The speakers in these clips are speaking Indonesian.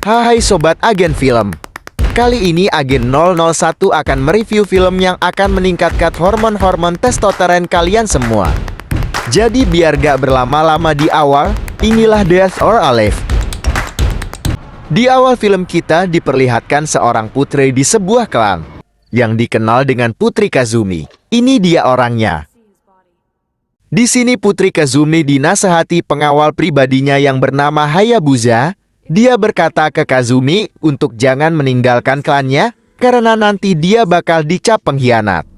Hai Sobat Agen Film. Kali ini Agen 001 akan mereview film yang akan meningkatkan hormon-hormon testosteron kalian semua. Jadi biar gak berlama-lama di awal, inilah Death or Alive. Di awal film kita diperlihatkan seorang putri di sebuah klan yang dikenal dengan Putri Kazumi. Ini dia orangnya. Di sini Putri Kazumi dinasehati pengawal pribadinya yang bernama Hayabusa. Dia berkata ke Kazumi untuk jangan meninggalkan klannya karena nanti dia bakal dicap pengkhianat.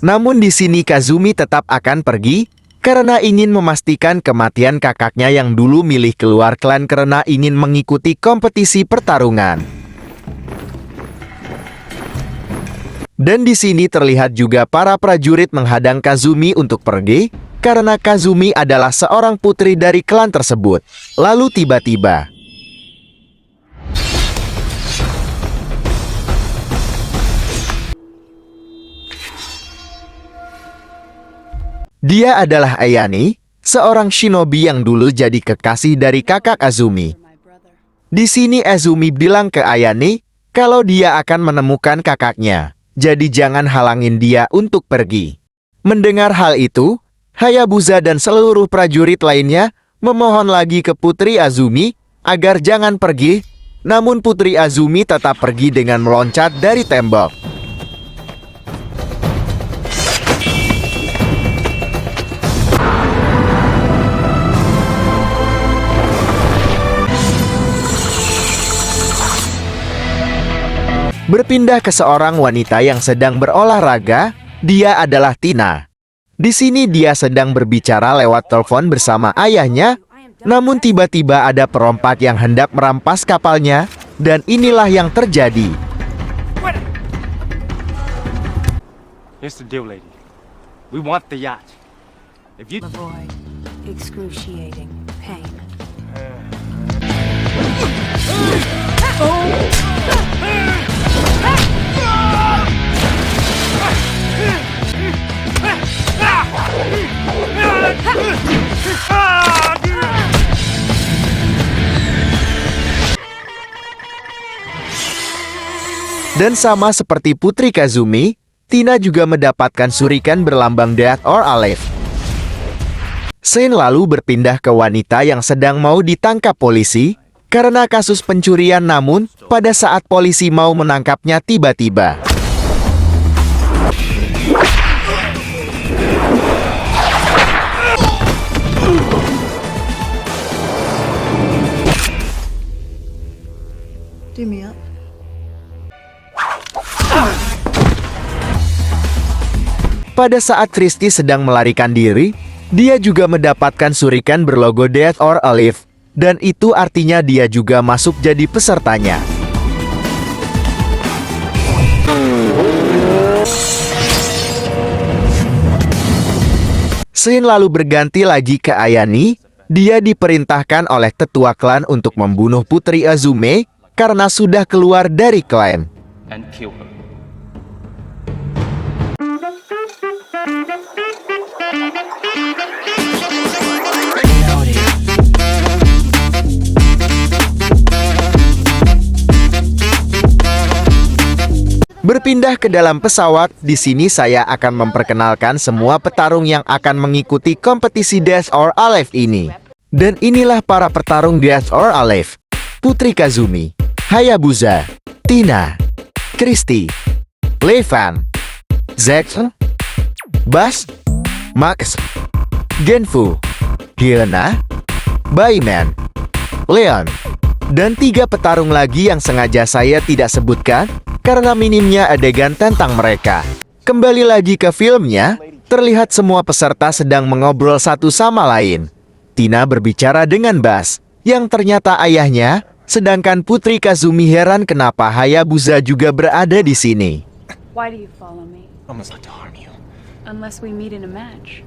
Namun di sini Kazumi tetap akan pergi karena ingin memastikan kematian kakaknya yang dulu milih keluar klan karena ingin mengikuti kompetisi pertarungan. Dan di sini terlihat juga para prajurit menghadang Kazumi untuk pergi karena Kazumi adalah seorang putri dari klan tersebut. Lalu tiba-tiba dia adalah Ayane, seorang shinobi yang dulu jadi kekasih dari kakak Azumi. Di sini Azumi bilang ke Ayane kalau dia akan menemukan kakaknya, jadi jangan halangin dia untuk pergi. Mendengar hal itu, Hayabusa dan seluruh prajurit lainnya memohon lagi ke Putri Azumi agar jangan pergi, namun Putri Azumi tetap pergi dengan meloncat dari tembok. Berpindah ke seorang wanita yang sedang berolahraga, dia adalah Tina. Di sini dia sedang berbicara lewat telepon bersama ayahnya, namun tiba-tiba ada perompak yang hendak merampas kapalnya, dan inilah yang terjadi. Here's the deal, lady. We want the yacht. If you Avoid excruciating pain. Dan sama seperti Putri Kazumi, Tina juga mendapatkan surikan berlambang Death or Alive. Scene lalu berpindah ke wanita yang sedang mau ditangkap polisi karena kasus pencurian, namun pada saat polisi mau menangkapnya tiba-tiba Do me up. pada saat Christy sedang melarikan diri, dia juga mendapatkan surikan berlogo Death or Alive, dan itu artinya dia juga masuk jadi pesertanya. Scene lalu berganti lagi ke Ayane. Dia diperintahkan oleh tetua klan untuk membunuh Putri Azumi karena sudah keluar dari klan. and kill her. Berpindah ke dalam pesawat, di sini saya akan memperkenalkan semua petarung yang akan mengikuti kompetisi Death or Alive ini. Dan inilah para petarung Death or Alive: Putri Kazumi, Hayabusa, Tina, Christy, Levan, Zack, Bass, Max, Genfu, Hyuna, Bayman, Leon, dan 3 petarung lagi yang sengaja saya tidak sebutkan karena minimnya adegan tentang mereka. Kembali lagi ke filmnya, terlihat semua peserta sedang mengobrol satu sama lain. Tina berbicara dengan Bass, yang ternyata ayahnya, sedangkan Putri Kazumi heran kenapa Hayabusa juga berada di sini. Why do you follow me? Almost like to harm you. Unless we meet in a match.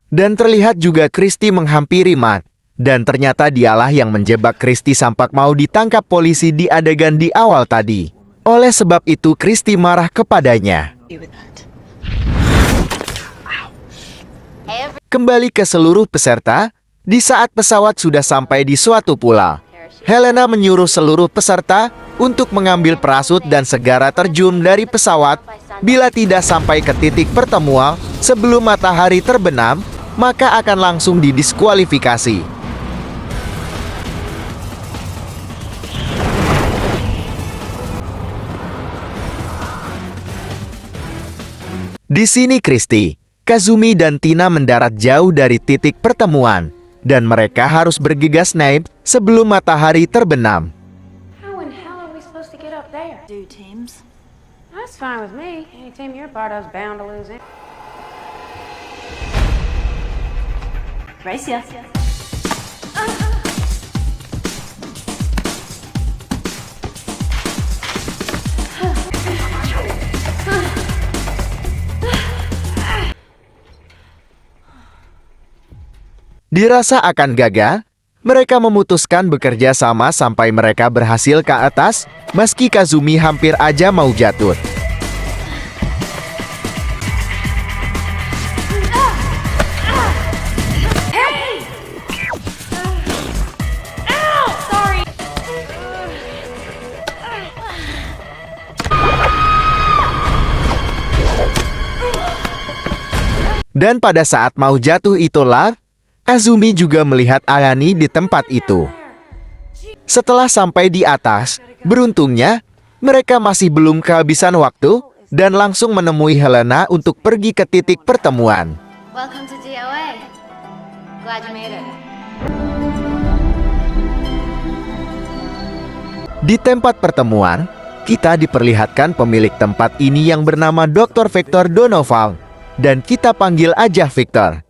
Dan terlihat juga Christy menghampiri Matt, dan ternyata dialah yang menjebak Christy sampai mau ditangkap polisi di adegan di awal tadi. Oleh sebab itu Christy marah kepadanya. Kembali ke seluruh peserta, di saat pesawat sudah sampai di suatu pulau, Helena menyuruh seluruh peserta untuk mengambil parasut dan segera terjun dari pesawat. Bila tidak sampai ke titik pertemuan sebelum matahari terbenam, maka akan langsung didiskualifikasi. Di sini Christy, Kazumi dan Tina mendarat jauh dari titik pertemuan, dan mereka harus bergegas naik sebelum matahari terbenam. How in hell are we supposed to get up there? Do teams? That's fine with me. Any team you're part of is bound to lose it. Race ya. Dirasa akan gagal, mereka memutuskan bekerja sama sampai mereka berhasil ke atas, meski Kazumi hampir aja mau jatuh. Dan pada saat mau jatuh itulah, Azumi juga melihat Ayane di tempat itu. Setelah sampai di atas, beruntungnya, mereka masih belum kehabisan waktu dan langsung menemui Helena untuk pergi ke titik pertemuan. Welcome to DOA. Glad you made it. Di tempat pertemuan, kita diperlihatkan pemilik tempat ini yang bernama Dr. Victor Donovan, dan kita panggil aja Victor.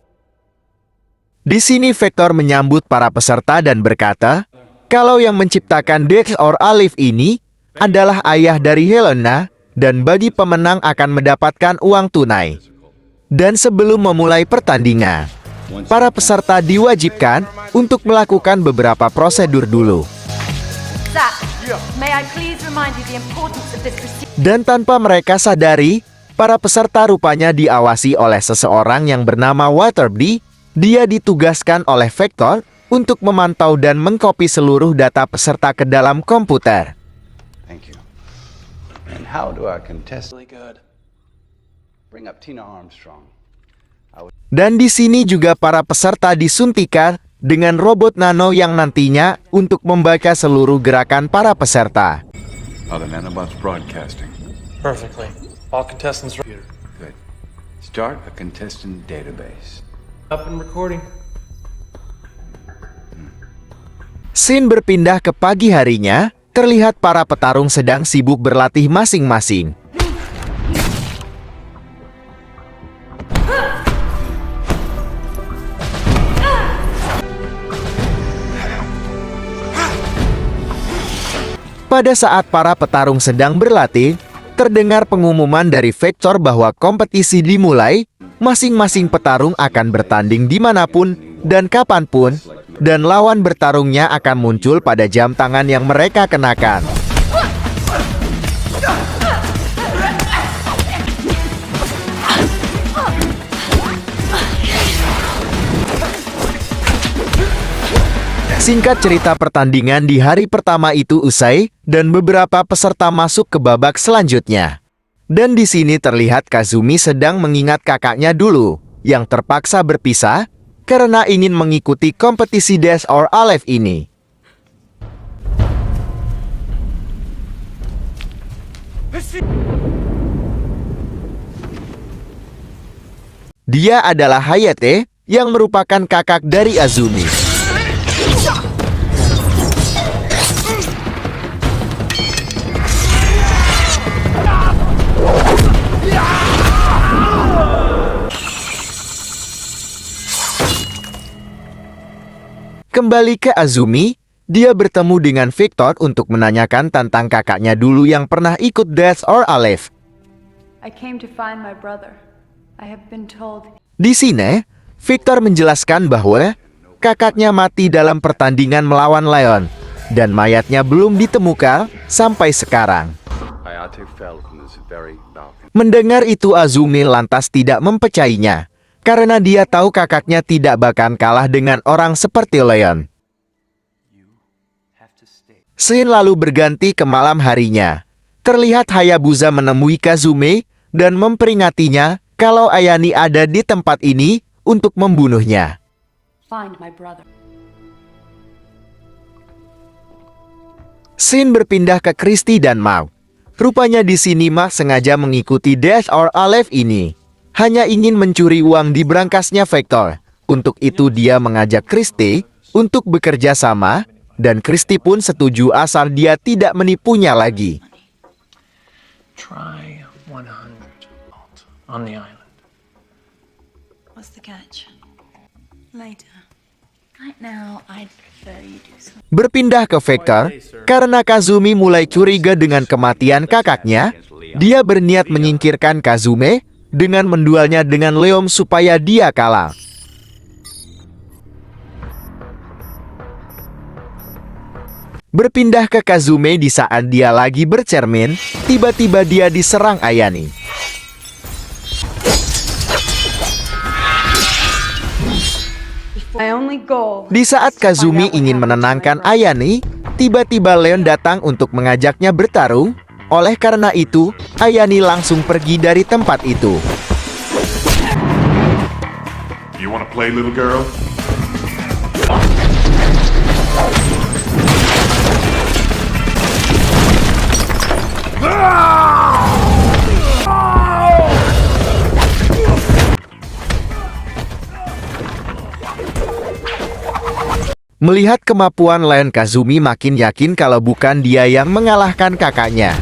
Di sini Victor menyambut para peserta dan berkata, kalau yang menciptakan Death or Alive ini adalah ayah dari Helena, dan bagi pemenang akan mendapatkan uang tunai. Dan sebelum memulai pertandingan, para peserta diwajibkan untuk melakukan beberapa prosedur dulu. Zach, may I please remind you the importance of this procedure? Dan tanpa mereka sadari, para peserta rupanya diawasi oleh seseorang yang bernama Waterby. Dia ditugaskan oleh Victor untuk memantau dan mengkopi seluruh data peserta ke dalam komputer. Thank you. And how do our contestants really good? Bring up Tina Armstrong. Dan di sini juga para peserta disuntikan dengan robot nano yang nantinya untuk membaca seluruh gerakan para peserta. Are the nanobots broadcasting? Perfectly. All contestants are Good. Start a contestant database. up and recording. Scene berpindah ke pagi harinya, terlihat para petarung sedang sibuk berlatih masing-masing. Pada saat para petarung sedang berlatih, terdengar pengumuman dari Victor bahwa kompetisi dimulai. Masing-masing petarung akan bertanding dimanapun dan kapanpun, dan lawan bertarungnya akan muncul pada jam tangan yang mereka kenakan. Singkat cerita, pertandingan di hari pertama itu usai, dan beberapa peserta masuk ke babak selanjutnya. Dan di sini terlihat Kazumi sedang mengingat kakaknya dulu, yang terpaksa berpisah, karena ingin mengikuti kompetisi Death or Alive ini. Dia adalah Hayate, yang merupakan kakak dari Azumi. Kembali ke Azumi, dia bertemu dengan Victor untuk menanyakan tentang kakaknya dulu yang pernah ikut Death or Alive. I came to find my brother. I have been told. Di sini, Victor menjelaskan bahwa kakaknya mati dalam pertandingan melawan Leon, dan mayatnya belum ditemukan sampai sekarang. Hayate fell from this very balcony. Mendengar itu Azumi lantas tidak mempercayainya, karena dia tahu kakaknya tidak bakal kalah dengan orang seperti Leon. Scene lalu berganti ke malam harinya. Terlihat Hayabusa menemui Kazume dan memperingatinya kalau Ayane ada di tempat ini untuk membunuhnya. Find my brother. Scene berpindah ke Christy dan Mao. Rupanya di sini Mah sengaja mengikuti Dead or Alive ini. Hanya ingin mencuri uang di berangkasnya Vector. Untuk itu dia mengajak Christy untuk bekerja sama, dan Christy pun setuju asal dia tidak menipunya lagi. Try 100 on the island. What's the catch? Later. Right now, I'd prefer you do something. Berpindah ke Vector, karena Kazumi mulai curiga dengan kematian kakaknya, dia berniat menyingkirkan Kazume dengan mendualnya dengan Leom supaya dia kalah. Berpindah ke Kazume di saat dia lagi bercermin, tiba-tiba dia diserang Ayane. My only goal. Di saat Kazumi ingin menenangkan Ayane, tiba-tiba Leon datang untuk mengajaknya bertarung. Oleh karena itu, Ayane langsung pergi dari tempat itu. You wanna play, little girl? Melihat kemampuan Leon, Kazumi makin yakin kalau bukan dia yang mengalahkan kakaknya.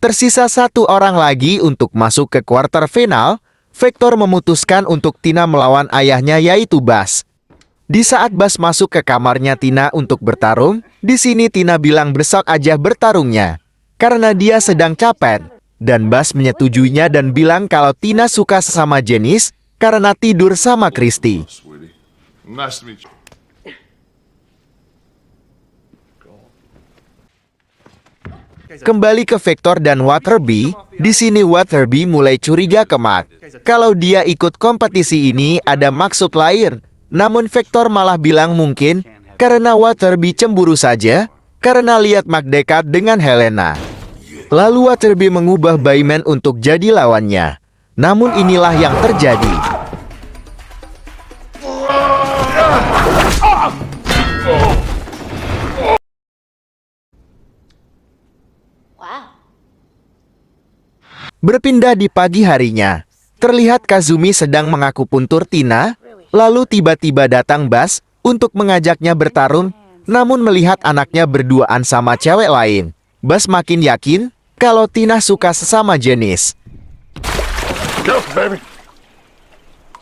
Tersisa satu orang lagi untuk masuk ke kuarter final. Vector memutuskan untuk Tina melawan ayahnya yaitu Bass. Di saat Bass masuk ke kamarnya Tina untuk bertarung, di sini Tina bilang besok aja bertarungnya karena dia sedang capek, dan Bass menyetujuinya dan bilang kalau Tina suka sesama jenis karena tidur sama Christy. Nice to meet you. Kembali ke Vector dan Waterby, di sini Waterby mulai curiga ke Mark. Kalau dia ikut kompetisi ini ada maksud lain, namun Vector malah bilang mungkin karena Waterby cemburu saja karena lihat Mark dekat dengan Helena. Lalu Waterby mengubah Bayman untuk jadi lawannya. Namun inilah yang terjadi. Wow. Berpindah di pagi harinya, terlihat Kazumi sedang mengakupuntur Tina, lalu tiba-tiba datang Bass untuk mengajaknya bertarung, namun melihat anaknya berduaan sama cewek lain, Bass makin yakin kalau Tina suka sesama jenis. Careful, baby.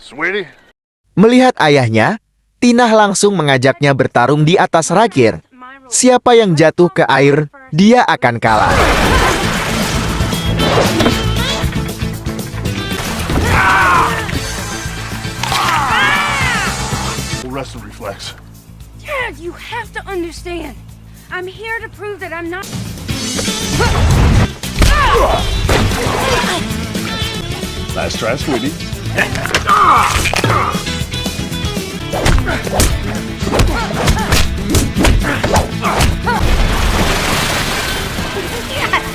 Sweetie. Melihat ayahnya, Tina langsung mengajaknya bertarung di atas rakir. Siapa yang jatuh ke air, dia akan kalah. Wrestling reflex. Dad, you have to understand. I'm here to prove that I'm not. Nice try, sweetie.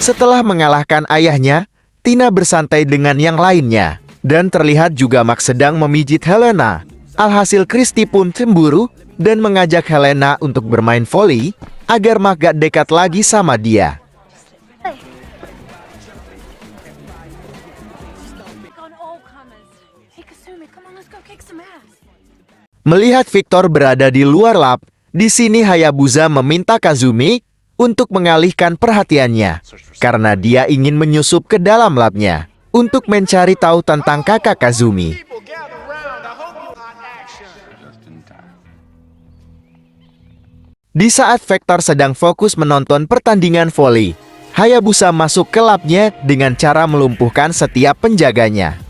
Setelah mengalahkan ayahnya, Tina bersantai dengan yang lainnya. Dan terlihat juga Max sedang memijit Helena. Alhasil Christy pun cemburu dan mengajak Helena untuk bermain volley agar Max gak dekat lagi sama dia. Melihat Victor berada di luar lab, di sini Hayabusa meminta Kazumi untuk mengalihkan perhatiannya karena dia ingin menyusup ke dalam labnya untuk mencari tahu tentang kakak Kazumi. Di saat Vector sedang fokus menonton pertandingan volley, Hayabusa masuk ke labnya dengan cara melumpuhkan setiap penjaganya.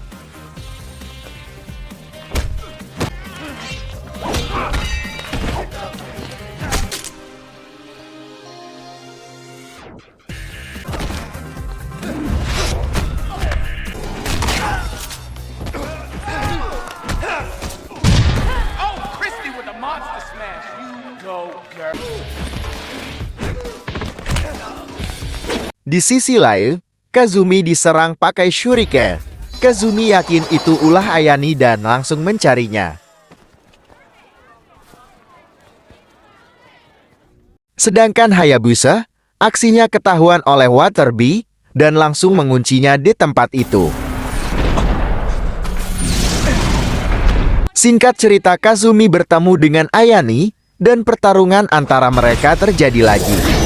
Di sisi lain, Kazumi diserang pakai shuriken. Kazumi yakin itu ulah Ayani dan langsung mencarinya. Sedangkan Hayabusa, aksinya ketahuan oleh Waterby dan langsung menguncinya di tempat itu. Singkat cerita, Kazumi bertemu dengan Ayani dan pertarungan antara mereka terjadi lagi.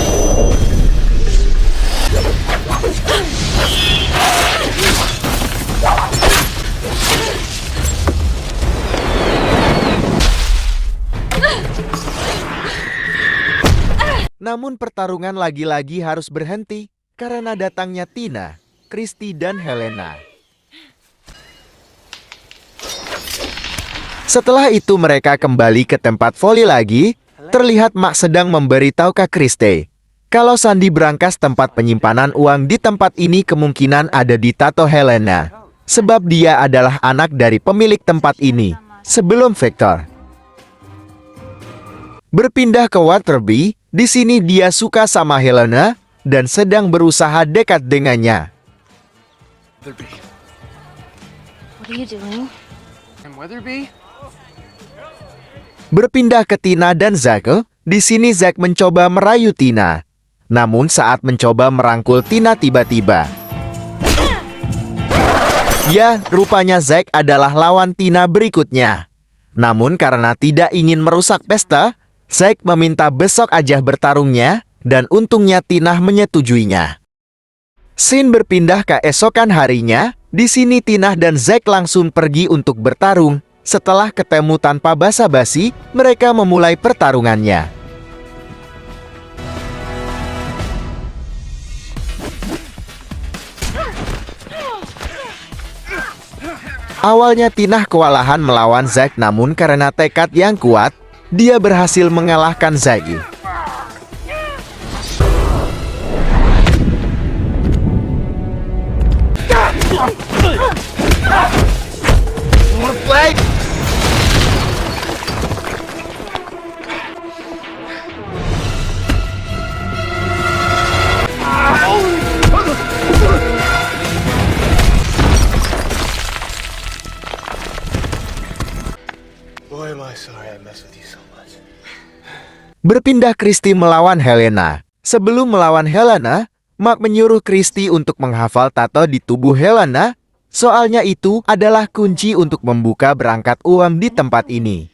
Namun pertarungan lagi-lagi harus berhenti karena datangnya Tina, Christy, dan Helena. Setelah itu mereka kembali ke tempat voli lagi. Terlihat Mak sedang memberitahu ke Christy kalau Sandy berangkas tempat penyimpanan uang di tempat ini kemungkinan ada di tato Helena, sebab dia adalah anak dari pemilik tempat ini sebelum Victor. Berpindah ke Waterby, di sini dia suka sama Helena dan sedang berusaha dekat dengannya. Weatherby. What are you doing? And Weatherby? Berpindah ke Tina dan Zack, di sini Zack mencoba merayu Tina. Namun saat mencoba merangkul Tina tiba-tiba. Ya, rupanya Zack adalah lawan Tina berikutnya. Namun karena tidak ingin merusak pesta, Zack meminta besok aja bertarungnya, dan untungnya Tina menyetujuinya. Scene berpindah ke esokan harinya, di sini Tina dan Zack langsung pergi untuk bertarung. Setelah ketemu tanpa basa-basi, mereka memulai pertarungannya. Awalnya Tina kewalahan melawan Zack, namun karena tekad yang kuat, dia berhasil mengalahkan Zack. Boy, am I sorry I messed with you so much. Berpindah Christy melawan Helena. Sebelum melawan Helena, Mark menyuruh Christy untuk menghafal tato di tubuh Helena. Soalnya itu adalah kunci untuk membuka berangkat uang di tempat ini.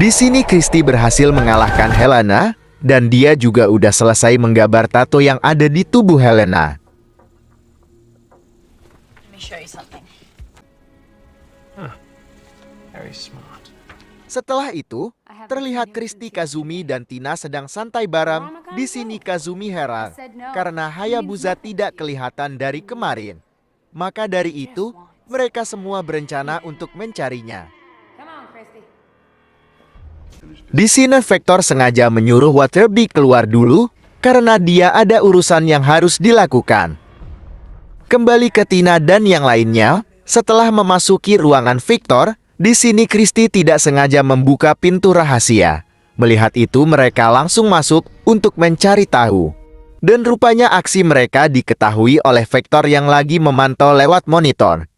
Di sini Christy berhasil mengalahkan Helena, dan dia juga udah selesai menggambar tato yang ada di tubuh Helena. Let me show you something. Very smart. Setelah itu, terlihat Christy, Kazumi, dan Tina sedang santai bareng. Di sini Kazumi heran karena Hayabusa tidak kelihatan dari kemarin. Maka dari itu, mereka semua berencana untuk mencarinya. Di sini Victor sengaja menyuruh Waterby keluar dulu karena dia ada urusan yang harus dilakukan. Kembali ke Tina dan yang lainnya, setelah memasuki ruangan Victor, di sini Christy tidak sengaja membuka pintu rahasia. Melihat itu mereka langsung masuk untuk mencari tahu. Dan rupanya aksi mereka diketahui oleh Victor yang lagi memantau lewat monitor.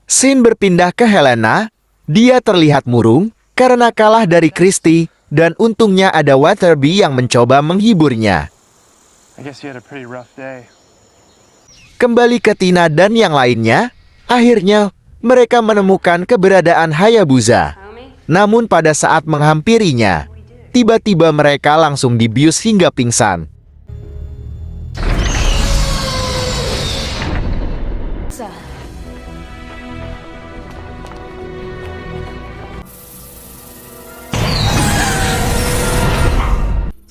Scene berpindah ke Helena, dia terlihat murung karena kalah dari Christy, dan untungnya ada Waterby yang mencoba menghiburnya. I guess you had a pretty rough day. Kembali ke Tina dan yang lainnya, akhirnya mereka menemukan keberadaan Hayabusa. Namun pada saat menghampirinya, tiba-tiba mereka langsung dibius hingga pingsan.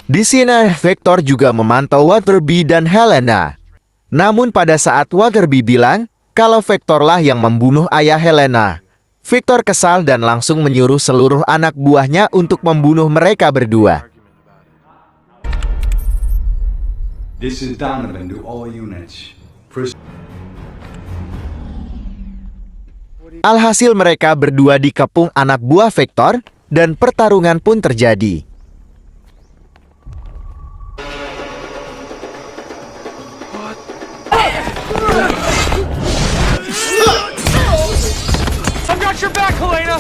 Di sini Vector juga memantau Waterby dan Helena. Namun pada saat Waterby bilang kalau Vectorlah yang membunuh ayah Helena, Victor kesal dan langsung menyuruh seluruh anak buahnya untuk membunuh mereka berdua. This is Donovan to all units. Alhasil mereka berdua dikepung anak buah Vector dan pertarungan pun terjadi. I've got your back, Helena!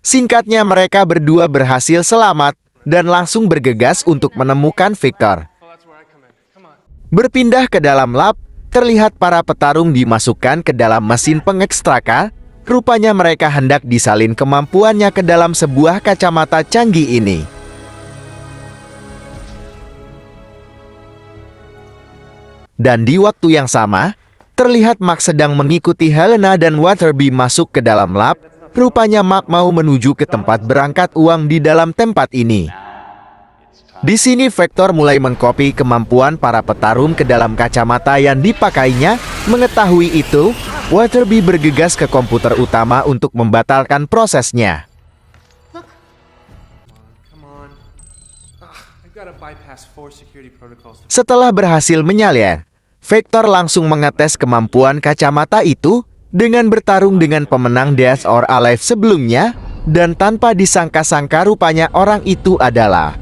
Singkatnya mereka berdua berhasil selamat dan langsung bergegas untuk menemukan Victor. Berpindah ke dalam lab, terlihat para petarung dimasukkan ke dalam mesin pengekstraka. Rupanya mereka hendak disalin kemampuannya ke dalam sebuah kacamata canggih ini. Dan di waktu yang sama, terlihat Mark sedang mengikuti Helena dan Waterby masuk ke dalam lab. Rupanya Mark mau menuju ke tempat berangkat uang di dalam tempat ini. Di sini Vector mulai mengcopy kemampuan para petarung ke dalam kacamata yang dipakainya. Mengetahui itu, Waterby bergegas ke komputer utama untuk membatalkan prosesnya. Setelah berhasil menyalin, Vector langsung mengetes kemampuan kacamata itu dengan bertarung dengan pemenang Dead or Alive sebelumnya, dan tanpa disangka-sangka rupanya orang itu adalah...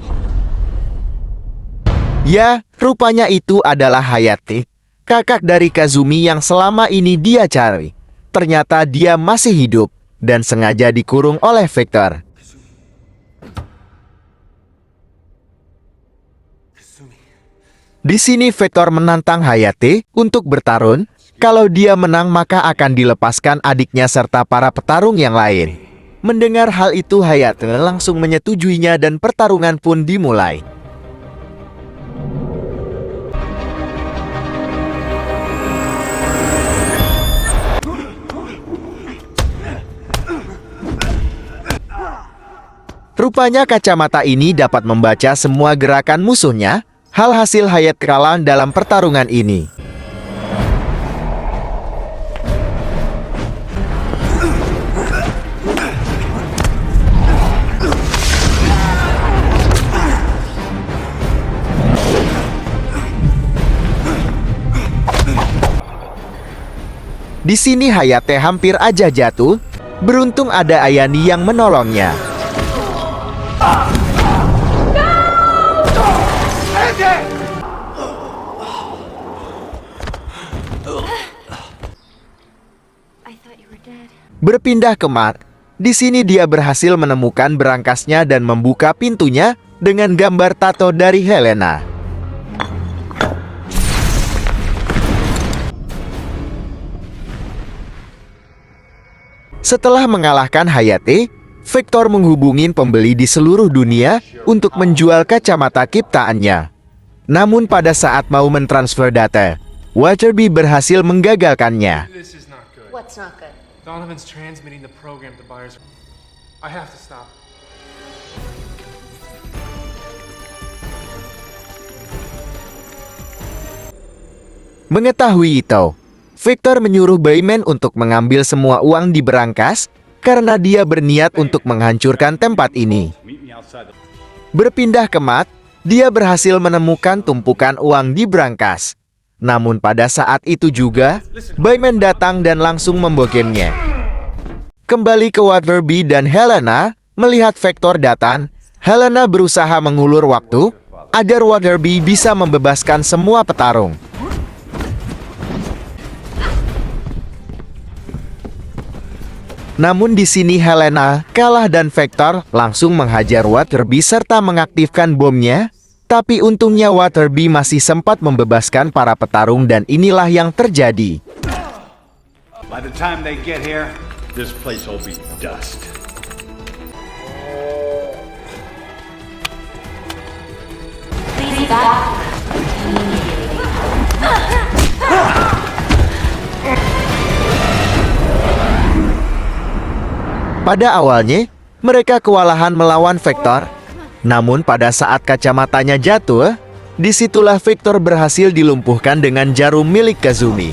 Ya, rupanya itu adalah Hayate, kakak dari Kazumi yang selama ini dia cari. Ternyata dia masih hidup dan sengaja dikurung oleh Vector. Di sini Vector menantang Hayate untuk bertarung. Kalau dia menang maka akan dilepaskan adiknya serta para petarung yang lain. Mendengar hal itu Hayate langsung menyetujuinya dan pertarungan pun dimulai. Rupanya kacamata ini dapat membaca semua gerakan musuhnya. Hasil Hayate kalah dalam pertarungan ini. Di sini Hayate hampir aja jatuh. Beruntung ada Ayani yang menolongnya. Berpindah ke Mark. Di sini dia berhasil menemukan berangkasnya dan membuka pintunya dengan gambar tato dari Helena. Setelah mengalahkan Hayate, Vector menghubungi pembeli di seluruh dunia untuk menjual kacamata ciptaannya. Namun pada saat mau mentransfer data, Waterby berhasil menggagalkannya. What's not good? Donovan's transmitting the program to buyers. I have to stop. Mengetahui itu, Victor menyuruh Bayman untuk mengambil semua uang di berangkas karena dia berniat untuk menghancurkan tempat ini. Berpindah ke Matt, dia berhasil menemukan tumpukan uang di berangkas. Namun pada saat itu juga, Bayman datang dan langsung membokemnya. Kembali ke Waterby dan Helena, melihat Vector datang, Helena berusaha mengulur waktu agar Waterby bisa membebaskan semua petarung. Namun di sini Helena kalah dan Vector langsung menghajar Waterby serta mengaktifkan bomnya. Tapi untungnya Waterby masih sempat membebaskan para petarung dan inilah yang terjadi. By the time they get here, this place will be dust. Please back. Pada awalnya, mereka kewalahan melawan Vector. Namun pada saat kacamatanya jatuh, disitulah Vector berhasil dilumpuhkan dengan jarum milik Kazumi.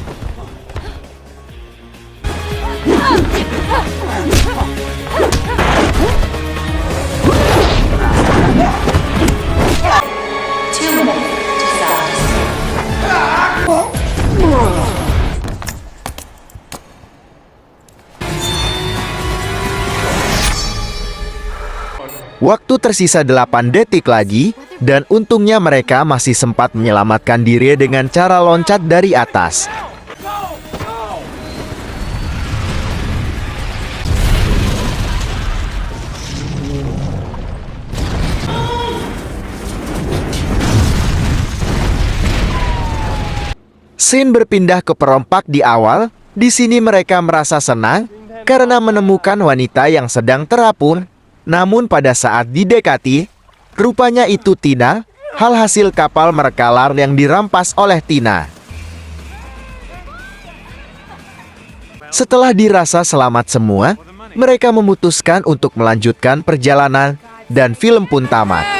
Waktu tersisa 8 detik lagi, dan untungnya mereka masih sempat menyelamatkan diri dengan cara loncat dari atas. Scene berpindah ke perompak di awal. Di sini mereka merasa senang karena menemukan wanita yang sedang terapung. Namun pada saat didekati, rupanya itu Tina, hal hasil kapal merekalar yang dirampas oleh Tina. Setelah dirasa selamat semua, mereka memutuskan untuk melanjutkan perjalanan dan film pun tamat.